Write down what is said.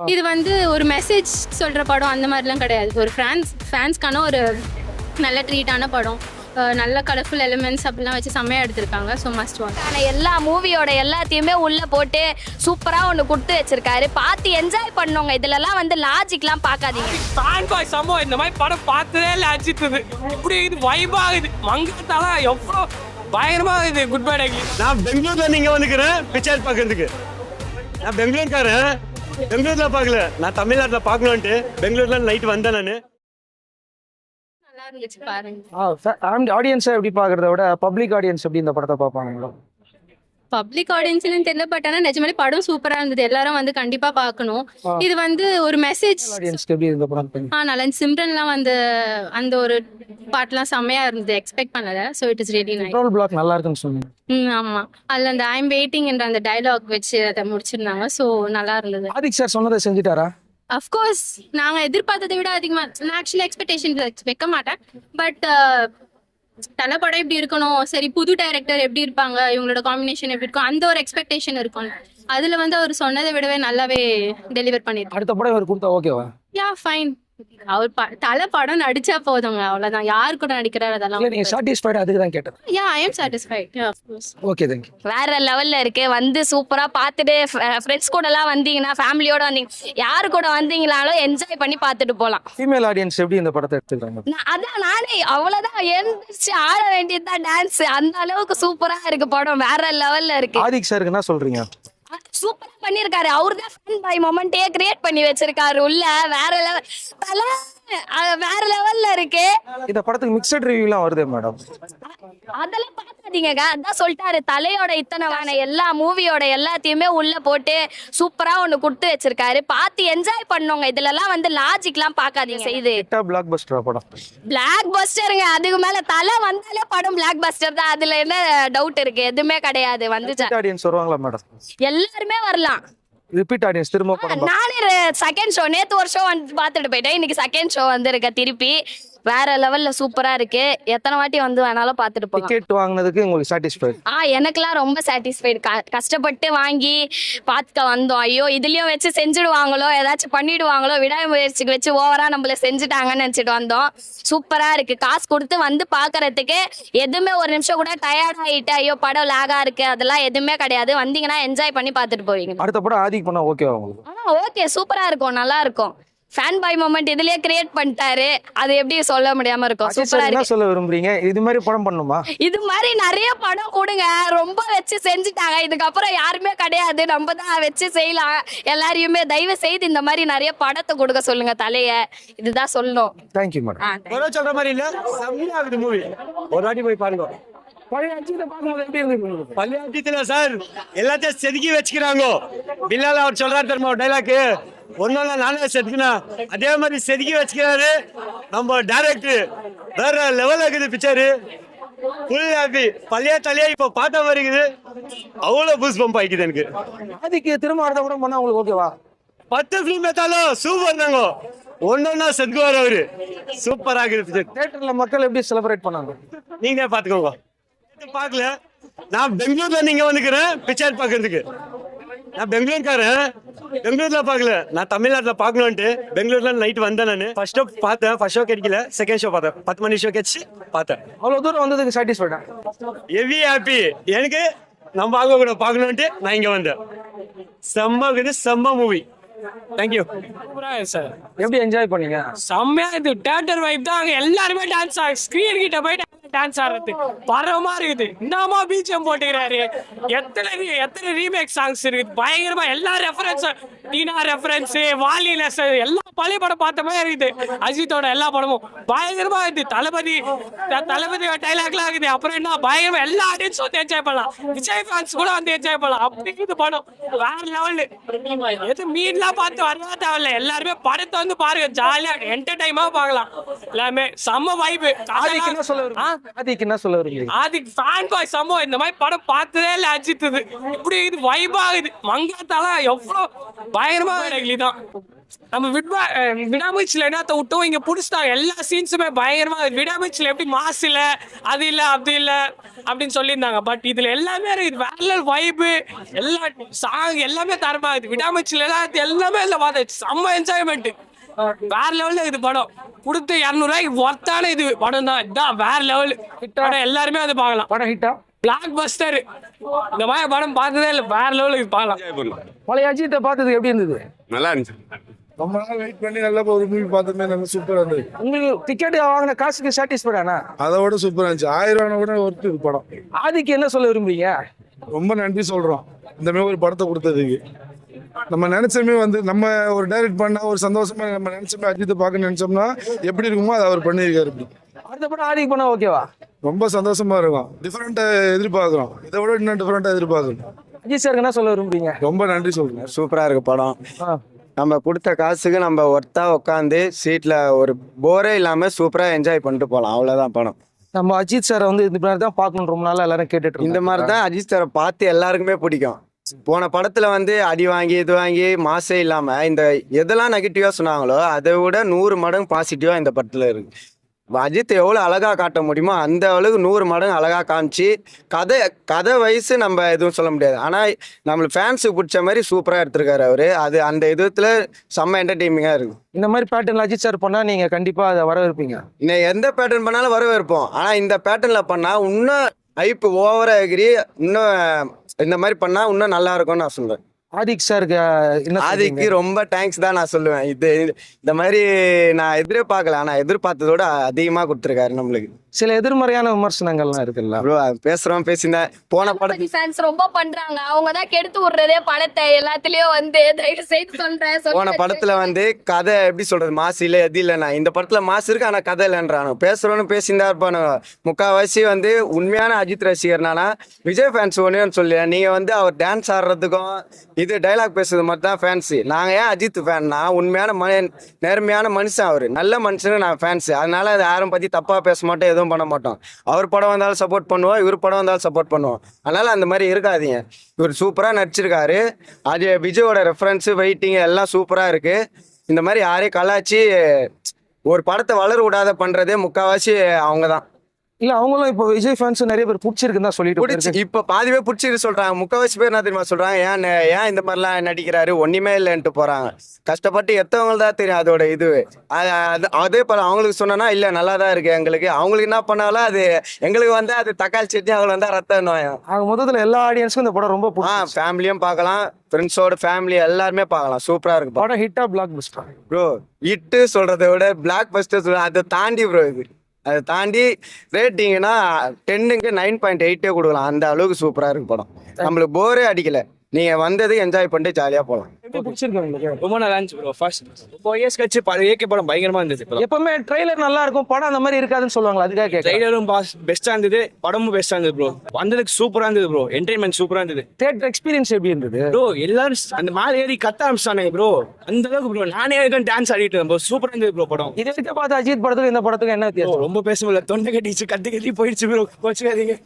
இது வந்து ஒரு மெசேஜ் சொல்கிற படம் அந்த மாதிரிலாம் கிடையாது. ஒரு ஃபேன்ஸ்க்கான ஒரு நல்ல ட்ரீட்டான படம். நல்ல கலர்ஃபுல் எலிமெண்ட்ஸ் அப்படிலாம் வச்சு செம்மையாக எடுத்திருக்காங்க. So must watch. ஆனால் எல்லா மூவியோட எல்லாத்தையுமே உள்ளே போட்டு சூப்பராக ஒன்று கொடுத்து வச்சிருக்காரு. பார்த்து என்ஜாய் பண்ணவங்க. இதுலலாம் வந்து லாஜிக்லாம் பார்க்காதீங்க. ஃபேன் பாய் சம்பவம் இந்த மாதிரி படம் பார்த்ததே இல்லை. அஜித்துது இப்படி இது வைபாகுது. மங்கத்தால எவ்வளோ பயங்கரமாக இது குட் பை டேக்கு. நான் பெங்களூர்ல நீங்க வந்துக்கிறேன் பிக்சர் பார்க்கறதுக்கு. நான் பெங்களூர்காரன், பெங்களூர்ல பார்க்கல, நான் தமிழ்நாட்டில் பார்க்கணுன்ட்டு பெங்களூர்ல நைட் வந்தேன். நான் நல்லா இருந்துச்சு பாருங்க. ஆடியன்ஸை எப்படி பார்க்கறத விட பப்ளிக் ஆடியன்ஸ் எப்படி இந்த படத்தை பார்ப்பாங்களோ? பப்ளிக் ஆடியன்ஸ்னு தெரியல, பட் ஆனால் நிஜமாலே படம் சூப்பராக இருந்தது. எல்லாரும் வந்து கண்டிப்பாக பார்க்கணும். இது வந்து ஒரு மெசேஜ். ஆடியன்ஸ்க்கு எப்படி இந்த படம் பண்ணி நல்லா சிம்ரன்லாம் வந்து அந்த ஒரு பாட்டுலாம் செம்மையா இருந்தது. எக்ஸ்பெக்ட் பண்ணல. So it is really nice. Petrol black நல்லா இருக்குன்னு சொன்னீங்க. ஆமா, அதில் அந்த ஐம் வெயிட்டிங் என்ற அந்த டயலாக் வச்சு அதை முடிச்சிருந்தாங்க. ஸோ நல்லா இருந்தது. ஆதிக் சார் சொன்னதை செஞ்சுட்டாரா? அஃப்கோர்ஸ் நாங்கள் எதிர்பார்த்ததை விட அதிகமாக. நான் ஆக்சுவலி எக்ஸ்பெக்டேஷன் வைக்க மாட்டேன். பட் தலை படம் எப்படி இருக்கணும், சரி புது டைரக்டர் எப்படி இருப்பாங்க, இவங்களோட காம்பினேஷன் எப்படி இருக்கும், அந்த ஒரு எக்ஸ்பெக்டேஷன் இருக்கும். அதில் வந்து அவர் சொன்னதை விடவே நல்லாவே டெலிவர் பண்ணியிருக்காரு. அடுத்த படம் இவர் கொடுத்தா ஓகேவா? Yeah fine. அவர் தலை படம் நடிச்சா போதுங்க, அவ்வளவுதான். யாரு கூட நடிக்கிறாரு அதெல்லாம். நீங்க சாட்டிஸ்ஃபைட் அதுக்கு தான் கேட்டேன். Yeah I am satisfied. Yeah of course. Okay thank you. வேற லெவல்ல இருக்கு. வந்து சூப்பரா பார்த்துட்டு ஃப்ரெண்ட்ஸ் கூட எல்லாம் வந்தீங்கன்னா, ஃபேமிலியோட வந்தீங்க, யாரு கூட வந்தீங்களாலும் என்ஜாய் பண்ணி பார்த்துட்டு போகலாம். ஃபீமேல் ஆடியன்ஸ் எப்படி இந்த படத்தை எடுத்துக்கிறாங்க? அதான் நானே அவ்வளவுதான் எழுந்திரிச்சு ஆட வேண்டியதுதான் டான்ஸ். அந்த அளவுக்கு சூப்பரா இருக்கு படம். வேற லெவல்ல இருக்கு. ஆதிக் சாருக்கு என்ன சொல்றீங்க? சூப்பரா பண்ணிருக்காரு. அவர்தான் ஃபன் பை மொமெண்டே கிரியேட் பண்ணி வச்சிருக்காரு உள்ள. வேற லெவல் தல, வேற லெவல்ல இருக்கு. இந்த படத்துக்கு மிக்சட் ரிவ்யூலாம் வருது மேடம். அதெல்லாம் பார்க்காதீங்க. அதான் சொல்லிட்டாரு, தலையோட இத்தனை எல்லா மூவியோட எல்லாத்தையுமே உள்ள போட்டு சூப்பரா ஒண்ணு கொடுத்து வச்சிருக்காரு. பார்த்து என்ஜாய் பண்ணவங்க. இதுலலாம் வந்து லாஜிக்லாம் பார்க்காதீங்க. இது பிளாக் பஸ்டர் படம். பிளாக் பஸ்டருங்க. அதுக்கு மேல தலை வந்தாலே படம் பிளாக் பஸ்டர் தான். அதுல என்ன டவுட் இருக்கு? எதுவுமே கிடையாது. வந்துச்சு. ஆடியன்ஸ் வருவாங்களா மேடம்? எல்லாருமே வரலாம். ரிப்பீட் ஆடியன்ஸ் திரும்ப படம். நானே செகண்ட் ஷோ நேத்து ஒரு ஷோ வந்து பார்த்துட்டு போயிட்டேன். இன்னைக்கு செகண்ட் ஷோ வந்திருக்க திருப்பி. வேற லெவல்ல சூப்பரா இருக்கு. எத்தனை வாட்டி வந்து வேணாலும் பார்த்துட்டு போகலாம். டிக்கெட் வாங்குனதுக்கு உங்களுக்கு சாட்டிஸ்ஃபைட்? எனக்குலாம் ரொம்ப சாட்டிஸ்ஃபைடு. கஷ்டப்பட்டு வாங்கி பார்த்துக்க வந்தோம். ஐயோ இதுலயும் வச்சு செஞ்சுடுவாங்களோ, ஏதாச்சும் பண்ணிடுவாங்களோ, விடாமுயற்சிக்கு வச்சு ஓவரா நம்மள செஞ்சுட்டாங்கன்னு நினைச்சிட்டு வந்தோம். சூப்பரா இருக்கு. காசு கொடுத்து வந்து பாக்குறதுக்கு எதுவுமே ஒரு நிமிஷம் கூட டயர்ட் ஆயிட்டு ஐயோ படம் லாகா இருக்கு அதெல்லாம் எதுவுமே கிடையாது. வந்தீங்கன்னா என்ஜாய் பண்ணி பார்த்துட்டு போவீங்க. அடுத்த படம் ஆதிக் பண்ணா ஓகேவா உங்களுக்கு? ஓகே, சூப்பரா இருக்கும், நல்லா இருக்கும். ஃபேன் பாய் மொமெண்ட் இதுலயே கிரியேட் பண்ணிட்டாரு. அது எப்படி சொல்ல முடியாம இருக்கும். சூப்பரா என்ன இருக்கு. சொல்ல விரும்புறீங்க? இது மாதிரி படம் பண்ணுமா? இது மாதிரி நிறைய படம் கொடுங்க. ரொம்ப வச்சு செஞ்சுட்டாங்க. இதுக்கப்புறம் யாருமே கிடையாது. நம்ம தான் வச்சு செய்யலாம். எல்லாரையுமே தயவு செய்து இந்த மாதிரி நிறைய படத்தை கொடுக்க சொல்லுங்க தலைய. இதுதான் சொல்லணும். Thank you madam. ஒரு சொல்ற மாதிரி இல்ல, செம்மையா இருக்குது மூவி. ஒரு வாட்டி போய் பாருங்க. பழைய அஜித்தை பார்க்கும்போது எப்படி இருந்தது? பள்ளியாட்டில சார் எல்லாத்தையும் செதுக்கி வச்சுக்கிறாங்க. பில்லால அவர் சொல்றாரு தெரியுமா டைலாக், ஒன்னொன்னா நானே செதுக்கினா அதே மாதிரி செதுக்கி வச்சுக்கிறாரு நம்ம டைரக்டர். வேற லெவல் இருக்குது பிக்சரு. Full happy. பழைய தலையா இப்ப பார்த்த மாதிரி இருக்குது. அவ்வளவு பூஸ் பம்ப் ஆயிக்குது எனக்கு. ஆதிக்கு திரும்ப அடுத்த படம் பண்ணா உங்களுக்கு ஓகேவா? 10 ஃபிலிம் எடுத்தாலும் சூப்பர் தாங்க. ஒன்னொன்னா செதுக்குவார் அவரு. சூப்பரா இருக்குது பிக்சர். தியேட்டர்ல மக்கள் எப்படி செலிப்ரேட் பண்ணாங்க? நீங்க பாத்துக்கோங்க. பார்க்கல, நான் பெங்களூர்ல நீங்க வந்துக்கிறேன் பிக்சர் பார்க்கறதுக்கு. நான் பெங்களூர்காரன், பெங்களூர்ல பார்க்கல, நான் தமிழ்நாட்டில் பார்க்கணுன்ட்டு பெங்களூர்ல நைட் வந்தேன். நான் ஃபர்ஸ்ட் ஷோ பார்த்தேன். ஃபர்ஸ்ட் ஷோ கிடைக்கல, செகண்ட் ஷோ பார்த்தேன். 10 மணி ஷோ கிடைச்சு பார்த்தேன். அவ்வளவு தூரம் வந்ததுக்கு சாட்டிஸ்ஃபைடா? Heavy happy. எனக்கு நம்ம அவங்க கூட பார்க்கணுன்ட்டு நான் இங்க வந்தேன். செம்ம இது, செம்ம மூவி. தேங்க்யூ. சார் எப்படி என்ஜாய் பண்ணீங்க? செம்மையா இது. தியேட்டர் வைப் தான். அங்க எல்லாருமே டான்ஸ் ஆகும். ஸ்கிரீன் கிட்ட போயிட்டு டான்ஸ் ஆடுறது பரவமா இருக்குது. இந்தாமா பிஜிஎம் போட்டுக்கிறாரு. எத்தனை ரீமேக் சாங்ஸ் இருக்குது. பயங்கரமா எல்லா ரெஃபரன்ஸ், டீனா ரெஃபரன்ஸ், வாலினஸ், எல்லா பழைய படம் பார்த்த மாதிரி இருக்குது. அஜித்தோட எல்லா படமும் பயங்கரமா இருக்குது. தளபதி டைலாக்லாம் இருக்குது. அப்புறம் என்ன பயங்கரமா எல்லா ஆடியன்ஸும் வந்து என்ஜாய் பண்ணலாம். விஜய் ஃபேன்ஸ் கூட வந்து என்ஜாய் பண்ணலாம். அப்படி இருக்குது படம். வேற லெவலு. எது மீன்லாம் பார்த்து வரவே தேவையில்ல. எல்லாருமே படத்தை வந்து பாருங்க. ஜாலியா என்டர்டைமா பார்க்கலாம். எல்லாமே செம்ம வைபு. ஆதிக்கு என்ன சொல்ல வருவீங்க? ஆதிக்கு என்ன சொல்ல வருவீங்க? ஆதிக் ஃபேன் பாய் சம்பவம். இந்த மாதிரி படம் பார்த்ததே இல்லை அஜித். இது இப்படி இது வைபாகுது. மங்காத்தால எவ்வளோ பயங்கரமா எனக்கு தான். நம்ம விடாமுயற்சியில் என்னத்த விட்டோம் இங்க புடிச்சிட்டாங்க. எல்லா சீன்ஸுமே பயங்கரமா. விடாமுயற்சியில் எப்படி மாசு இல்ல அது இல்ல அப்படி இல்ல அப்படின்னு சொல்லியிருந்தாங்க. பட் இதுல எல்லாமே இருக்குது. வேற வைபு, எல்லா சாங் எல்லாமே தரமா இருக்குது. விடாமுயற்சியில் எல்லாமே இல்லை பார்த்து செம்ம என்ஜாய்மெண்ட். வேற லெவல்ல இது படம். கொடுத்து 200 ரூபாய்க்கு ஒர்த்தான இது படம் தான். இதுதான் வேற லெவல் படம். எல்லாருமே அது பார்க்கலாம். படம் ஹிட்டா? பிளாக் பஸ்டர். இந்த மாதிரி படம் பார்த்ததே இல்லை. வேற லெவலுக்கு இது பார்க்கலாம். பழைய அஜித்தை பார்த்தது எப்படி இருந்தது? நல்லா இருந்துச்சு. ரொம்ப நாள் வெயிட் பண்ணி நல்லா ஒரு மூவி பார்த்தோமே, நல்லா சூப்பரா இருந்தது. உங்களுக்கு டிக்கெட் வாங்கின காசுக்கு சாட்டிஸ்ஃபைடானா? அதை விட சூப்பரா இருந்துச்சு. 1000 ரூபா கூட ஒர்த்து இது படம். ஆதிக்கு என்ன சொல்ல விரும்புறீங்க? ரொம்ப நன்றி சொல்றோம் இந்த மாதிரி ஒரு படத்தை கொடுத்ததுக்கு. நம்ம நினைச்சமே நம்ம ஒரு டைரக்ட் பண்ணா ஒரு சந்தோஷமா நம்ம நினைச்சோமே அஜித்தை பார்க்க நினைச்சோம்னா எப்படி இருக்குமோ அதை அவர் பண்ணியிருக்காரு. இப்படி அடுத்த படம் ஆதிக்கு பண்ணா ஓகேவா? ரொம்ப சந்தோஷமா இருக்கும். டிஃப்ரெண்டா எதிர்பார்க்கிறோம். இதை விட இன்னும் டிஃப்ரெண்டா எதிர்பார்க்கிறோம். அஜித் சாருக்கு என்ன சொல்ல விரும்புறீங்க? ரொம்ப நன்றி சொல்றேன். சூப்பரா இருக்கு படம். ஆ. நம்ம கொடுத்த காசுக்கு நம்ம ஒர்த்தா உட்காந்து சீட்ல ஒரு போரே இல்லாம சூப்பரா என்ஜாய் பண்ணிட்டு போகலாம். அவ்வளவுதான் படம். நம்ம அஜித் சாரை வந்து இந்த மாதிரி தான் பார்க்கணும் ரொம்ப நாளா எல்லாரும் கேட்டுட்டு இந்த மாதிரி தான் அஜித் சாரை பார்த்து எல்லாருக்குமே பிடிக்கும். போன படத்துல வந்து அடி வாங்கி இது வாங்கி மாசே இல்லாம இந்த எதெல்லாம் நெகட்டிவா சொன்னாங்களோ அதை விட 100 மடங்கு பாசிட்டிவா இந்த படத்துல இருக்கு. அஜித் எவ்வளோ அழகா காட்ட முடியுமோ அந்த அளவுக்கு 100 மடங்கு அழகா காமிச்சு கதை வயசு நம்ம எதுவும் சொல்ல முடியாது. ஆனால் நம்மளுக்கு ஃபேன்ஸுக்கு பிடிச்ச மாதிரி சூப்பராக எடுத்திருக்காரு அவரு. அது அந்த விதத்தில் செம்ம என்டர்டெய்னிங்காக இருக்கு. இந்த மாதிரி பேட்டர்ன் அஜித் சார் பண்ணா நீங்க கண்டிப்பா அதை வரவேற்பீங்க. இன்னும் எந்த பேட்டர்ன் பண்ணாலும் வரவேற்போம். ஆனால் இந்த பேட்டர்னில் பண்ணால் இன்னும் ஹைப் ஓவராக எகிரி இன்னும் இந்த மாதிரி பண்ணால் இன்னும் நல்லா இருக்கும்னு நான் சொல்றேன். ஆதிக் சாருக்கு என்ன ஆதிக்கு ரொம்ப தேங்க்ஸ் தான் நான் சொல்லுவேன். இந்த மாதிரி நான் எதிர்பார்க்கல, ஆனால் எதிர்பார்த்ததோட அதிகமாக கொடுத்துருக்காரு நம்மளுக்கு. சில எதிர்மறையான விமர்சனங்கள்லாம் இருக்குல்ல ப்ரோ, பேசுகிறோம் பேசியிருந்தேன். போன படம் ஃபேன்ஸ் ரொம்ப பண்றாங்க. அவங்க தான் கெடுத்து விடுறதே பணத்தை எல்லாத்துலயும் வந்து. தயவு செய்து சொல்றேன். போன படத்துல வந்து கதை எப்படி சொல்றது, மாசு இல்லை எது இல்லைண்ணா. இந்த படத்துல மாசு இருக்கு ஆனா கதை இல்லைன்றானு பேசுறோன்னு பேசியிருந்தா இருப்பானு. முக்கால்வாசி வந்து உண்மையான அஜித் ரசிகர்னானா விஜய் ஃபேன்ஸ் ஒன்னு சொல்லி நீங்க வந்து அவர் டான்ஸ் ஆடுறதுக்கும் இது டைலாக் பேசுறது மட்டும் தான் ஃபேன்ஸு. நாங்கள் ஏன் அஜித் ஃபேன்னா உண்மையான நேர்மையான மனுஷன். அவர் நல்ல மனுஷனு நான் ஃபேன்ஸு. அதனால அதை யாரும் பற்றி தப்பாக பேச மாட்டோம், எதுவும் பண்ண மாட்டோம். அவர் படம் வந்தாலும் சப்போர்ட் பண்ணுவோம், இவர் படம் வந்தாலும் சப்போர்ட் பண்ணுவோம். அதனால அந்த மாதிரி இருக்காதீங்க. இவர் சூப்பராக நடிச்சிருக்காரு. அது விஜயோட ரெஃபரன்ஸு வெயிட்டிங் எல்லாம் சூப்பராக இருக்குது. இந்த மாதிரி யாரையும் கலாச்சி ஒரு படத்தை வளர விடாத பண்ணுறதே முக்கால்வாசி அவங்க தான். இல்ல அவங்களும் இப்போ விஜய் ஃபேன்ஸ் நிறைய பேர் பிடிச்சிருக்குன்னு தான் சொல்லிட்டு பிடிச்சி இப்போ பாதி பேர் பிடிச்சிருக்கு சொல்றாங்க. முக்கால்வாசி பேர் என்ன தெரியுமா சொல்றாங்க, ஏன் இந்த மாதிரிலாம் நடிக்கிறாரு ஒன்றுமே இல்லைன்ட்டு போறாங்க. கஷ்டப்பட்டு எத்தவங்களுக்கு தான் தெரியும் அதோட இது. அதே போல அவங்களுக்கு சொன்னா இல்லை நல்லா தான் இருக்கு எங்களுக்கு. அவங்களுக்கு என்ன பண்ணாலும் அது எங்களுக்கு வந்து அது தக்காளி சட்னி, அவங்களுக்கு வந்தா ரத்த நோயம். அவங்க மொத்தத்தில் எல்லா ஆடியன்ஸுக்கும் இந்த படம் ரொம்ப பிடிக்கும். ஃபேமிலியும் பார்க்கலாம், ஃப்ரெண்ட்ஸோட ஃபேமிலி எல்லாருமே பார்க்கலாம். சூப்பரா இருக்கு படம். ஹிட்டா பிளாக் பஸ்டர்? ப்ரோ ஹிட்டு சொல்றதை விட பிளாக் பஸ்டர் சொல்ற அதை தாண்டி ப்ரோ இது. அதை தாண்டி ரேட்டிங்னா 10க்கு 9.8 கொடுக்கலாம். அந்த அளவுக்கு சூப்பரா இருக்கு படம். நம்மளுக்கு போரே அடிக்கல. நீங்க வந்தது என்ஜாய் பண்ணிட்டு ஜாலியா போகலாம். எப்படி பிடிச்சிருக்கு உங்களுக்கு? ரொம்ப நல்லா இருந்துச்சு ப்ரோ. ஃபர்ஸ்ட் 4 இயர்ஸ் கழிச்சு ஏகே படம் பயங்கரமா இருந்துச்சு. எப்பவுமே ட்ரெய்லர் நல்லா இருக்கும், படம் அந்த மாதிரி இருக்காதுன்னு சொல்லுவாங்க. அதுக்காக கேட்க. ட்ரெய்லரும் பெஸ்டா இருந்தது, படமும் பெஸ்டா இருந்தது ப்ரோ. வந்ததுக்கு சூப்பரா இருந்தது ப்ரோ. என்டர்டைன்மெண்ட் சூப்பரா இருந்தது. தியேட்டர் எக்ஸ்பீரியன்ஸ் எப்படி இருந்தது ப்ரோ? எல்லாரும் அந்த மேலே ஏறி கத்த ஆரம்பிச்சானுங்க ப்ரோ. அந்த அளவுக்கு ப்ரோ நானே டான்ஸ் ஆடிட்டு இருந்தேன் ப்ரோ. சூப்பரா இருந்தது ப்ரோ படம். இது வரைக்கும் பார்த்து அஜித் படத்துக்கு இந்த படத்துக்கு என்ன வித்தியாசம்? ரொம்ப பேச முடியல, தொண்டை கட்டிச்சு, கத்தி கத்தி போயிடுச்சு ப்ரோ. கோச்சுக்காதீங்க.